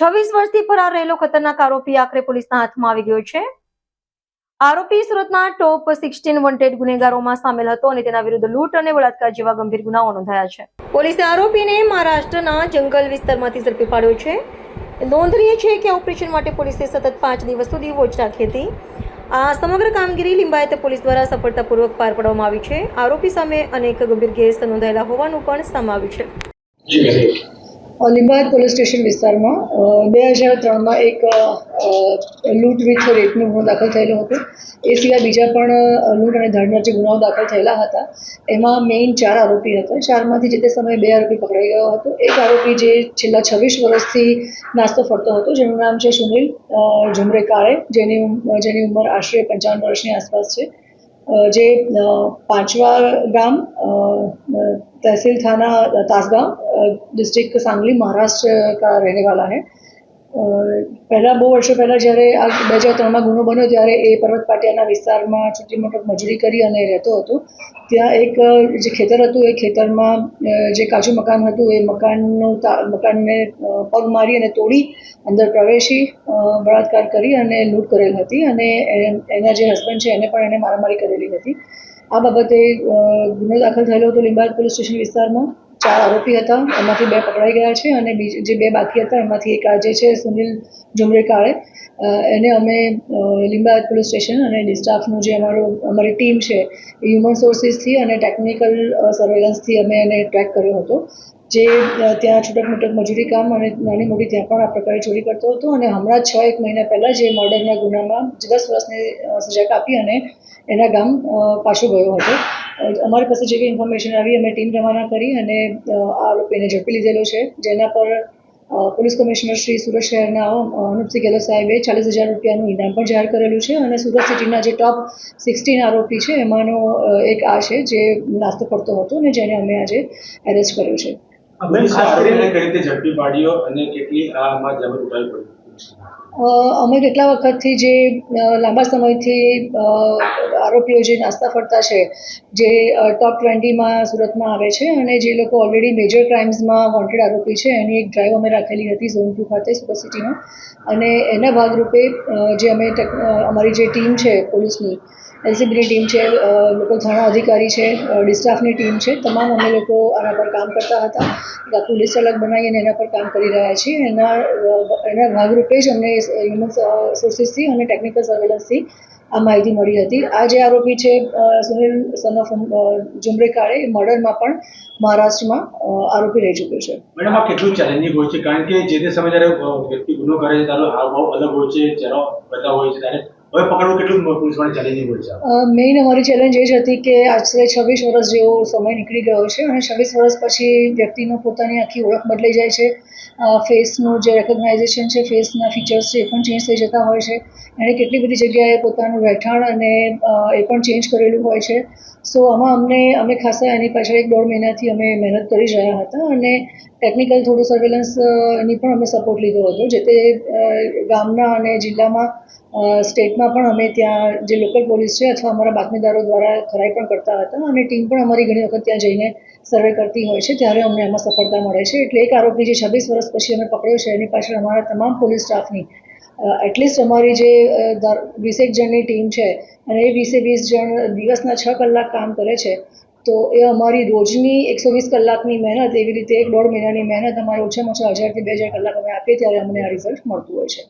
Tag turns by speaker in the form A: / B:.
A: 26 વર્ષથી ફરાર રહેલો ખતરનાક આરોપી આખરે પોલીસના હાથમાં આવી ગયો છે। આરોપી સુરતના ટોપ 16 વોન્ટેડ ગુનેગારોમાં સામેલ હતો અને તેના વિરુદ્ધ લૂંટ અને બળાત્કાર જેવા ગંભીર ગુનાઓ નોંધાયા છે। પોલીસે આરોપીને મહારાષ્ટ્રના જંગલ વિસ્તારમાંથી ઝડપી પાડ્યો છે। નોંધનીય છે કે ઓપરેશન માટે પોલીસે સતત 5 દિવસ સુધી વોચ રાખી હતી। આ સમગ્ર કામગીરી લિંબાયત પોલીસ દ્વારા સફળતાપૂર્વક પાર પાડવામાં આવી છે। આરોપી સામે અનેક ગંભીર કેસ નોંધાયેલા હોવાનું પણ સામે આવ્યું છે।
B: લિંબાયત પોલીસ સ્ટેશન વિસ્તારમાં 2003માં એક લૂંટ વિથ રેપનો ગુનો દાખલ થયેલો હતો। એ સિવાય બીજા પણ લૂંટ અને ધડના જે ગુનાઓ દાખલ થયેલા હતા એમાં મેઇન 4 આરોપી હતા। 4માંથી જે તે સમયે 2 આરોપી પકડાઈ ગયો હતો। એક આરોપી જે છેલ્લા 26 વર્ષથી નાસ્તો ફરતો હતો જેનું નામ છે સુનિલ ઝુમરે કાળે, જેની ઉંમર આશરે 55 વર્ષની આસપાસ છે, જે પાંચવા ગામ तहसील थाना तासगांव डिस्ट्रिक्ट सांगली महाराष्ट्र का रहने वाला है। પહેલાં બહુ વર્ષો પહેલાં જ્યારે આ 2003માં ગુનો બન્યો ત્યારે એ પર્વત પાટિયાના વિસ્તારમાં છોટી મોટી મજૂરી કરી અને રહેતો હતો। ત્યાં એક જે ખેતર હતું એ ખેતરમાં જે કાચું મકાન હતું એ મકાનને પગ મારી અને તોડી અંદર પ્રવેશી બળાત્કાર કરી અને લૂંટ કરેલ હતી અને એના જે હસબન્ડ છે એને પણ એને મારામારી કરેલી હતી। આ બાબતે ગુનો દાખલ થયેલો હતો લિંબાયત પોલીસ સ્ટેશન વિસ્તારમાં। 4 આરોપી હતા, એમાંથી 2 પકડાઈ ગયા છે અને જે 2 બાકી હતા એમાંથી એક આજે છે સુનિલ ઝુમરે કાળે, એને અમે લિંબાયત પોલીસ સ્ટેશન અને સ્ટાફનું જે અમારી ટીમ છે એ હ્યુમન સોર્સિસથી અને ટેકનિકલ સર્વેલન્સથી અમે એને ટ્રેક કર્યો હતો, જે ત્યાં છૂટક મૂટક મજૂરી કામ અને નાની મોટી ત્યાં પણ આ પ્રકારે ચોરી કરતો હતો અને હમણાં 6-1 મહિના પહેલાં જે મર્ડરના ગુનામાં 10 વર્ષની સજા કાપી અને એના ગામ પાછો ગયો હતો। અમારી પાસે જે કંઈ ઇન્ફોર્મેશન આવી અમે ટીમ રવાના કરી અને આ આરોપીને ઝડપી લીધેલો છે, જેના પર પોલીસ કમિશનર શ્રી સુરત શહેરના અનુપસિંહ ગેહલોત સાહેબે 40,000 રૂપિયાનું ઇનામ પણ જાહેર કરેલું છે અને સુરત સિટીના જે ટોપ 16 આરોપી છે એમાંનો એક આ છે જે નાસ્તો કરતો હતો અને જેને અમે આજે એરેસ્ટ કર્યો છે। અમે કેટલા વખતથી જે લાંબા સમયથી આરોપીઓ જે નાસ્તા ફરતા છે, જે ટોપ 20માં સુરતમાં આવે છે અને જે લોકો ઓલરેડી મેજર ક્રાઇમ્સમાં વોન્ટેડ આરોપી છે એની એક ડ્રાઈવ અમે રાખેલી હતી ઝોન 2 ખાતે સુરત સિટીમાં, અને એના ભાગરૂપે જે અમે અમારી જે ટીમ છે પોલીસની એલસીબીની ટીમ છે, લોકલ થાણા અધિકારી છે, ડિસ્ટાફની ટીમ છે, તમામ અમે લોકો આના પર કામ કરતા હતા। આખું લિસ્ટ અલગ બનાવીને એના પર કામ કરી રહ્યા છીએ। એના ભાગરૂપે જ અમને હ્યુમન સોર્સિસથી અને ટેકનિકલ સર્વેલન્સથી આ માહિતી મળી હતી। આ જે આરોપી છે સુનિલ સન ઓફ ઝુમરે કાળે, મર્ડરમાં પણ મહારાષ્ટ્રમાં આરોપી રહી ચૂક્યો છે।
C: મેડમ, આ કેટલું ચેલેન્જિંગ હોય છે, કારણ કે જે તે સમયે જ્યારે વ્યક્તિ ગુનો કરે છે ત્યારે હાવભાવ અલગ હોય છે, ચહેરો બધા હોય છે, ત્યારે હવે પકડવું કેટલું પોલીસ માટે ચેલેન્જિંગ હોય છે?
B: મેઇન અમારી ચેલેન્જ એ જ હતી કે આશરે 26 વર્ષ જેવો સમય નીકળી ગયો છે અને 26 વર્ષ પછી વ્યક્તિનો પોતાની આખી ઓળખ બદલાઈ જાય છે, ફેસનું જે રેકોગ્નાઇઝેશન છે, ફેસના ફીચર્સ છે એ પણ ચેન્જ થઈ જતા હોય છે। એણે કેટલી બધી જગ્યાએ પોતાનું રહેઠાણ અને એ પણ ચેન્જ કરેલું હોય છે। સો આમાં અમે ખાસા એની પાછળ 1-1.5 મહિનાથી અમે મહેનત કરી જ રહ્યા હતા અને ટેકનિકલ થોડું સર્વેલન્સની પણ અમે સપોર્ટ લીધો હતો, જે તે ગામના અને જિલ્લામાં સ્ટેટમાં પણ અમે ત્યાં જે લોકલ પોલીસ છે અથવા અમારા બાતમીદારો દ્વારા ખરાઈ પણ કરતા હતા અને ટીમ પણ અમારી ઘણી વખત ત્યાં જઈને સર્વે કરતી હોય છે, ત્યારે અમને એમાં સફળતા મળે છે। એટલે એક આરોપી જે 26 વર્ષ પછી અમે પકડ્યો છે એની પાછળ અમારા તમામ પોલીસ સ્ટાફની એટલીસ્ટ અમારી જે 20 જણની ટીમ છે અને એ 20 જણ દિવસના 6 કલાક કામ કરે છે, તો એ અમારી રોજની 120 કલાકની મહેનત, એવી રીતે 1-1.5 મહિનાની મહેનત અમારે ઓછામાં ઓછા 1000 થી 2000 કલાક અમે આપીએ ત્યારે અમને આ રિઝલ્ટ મળતું હોય છે।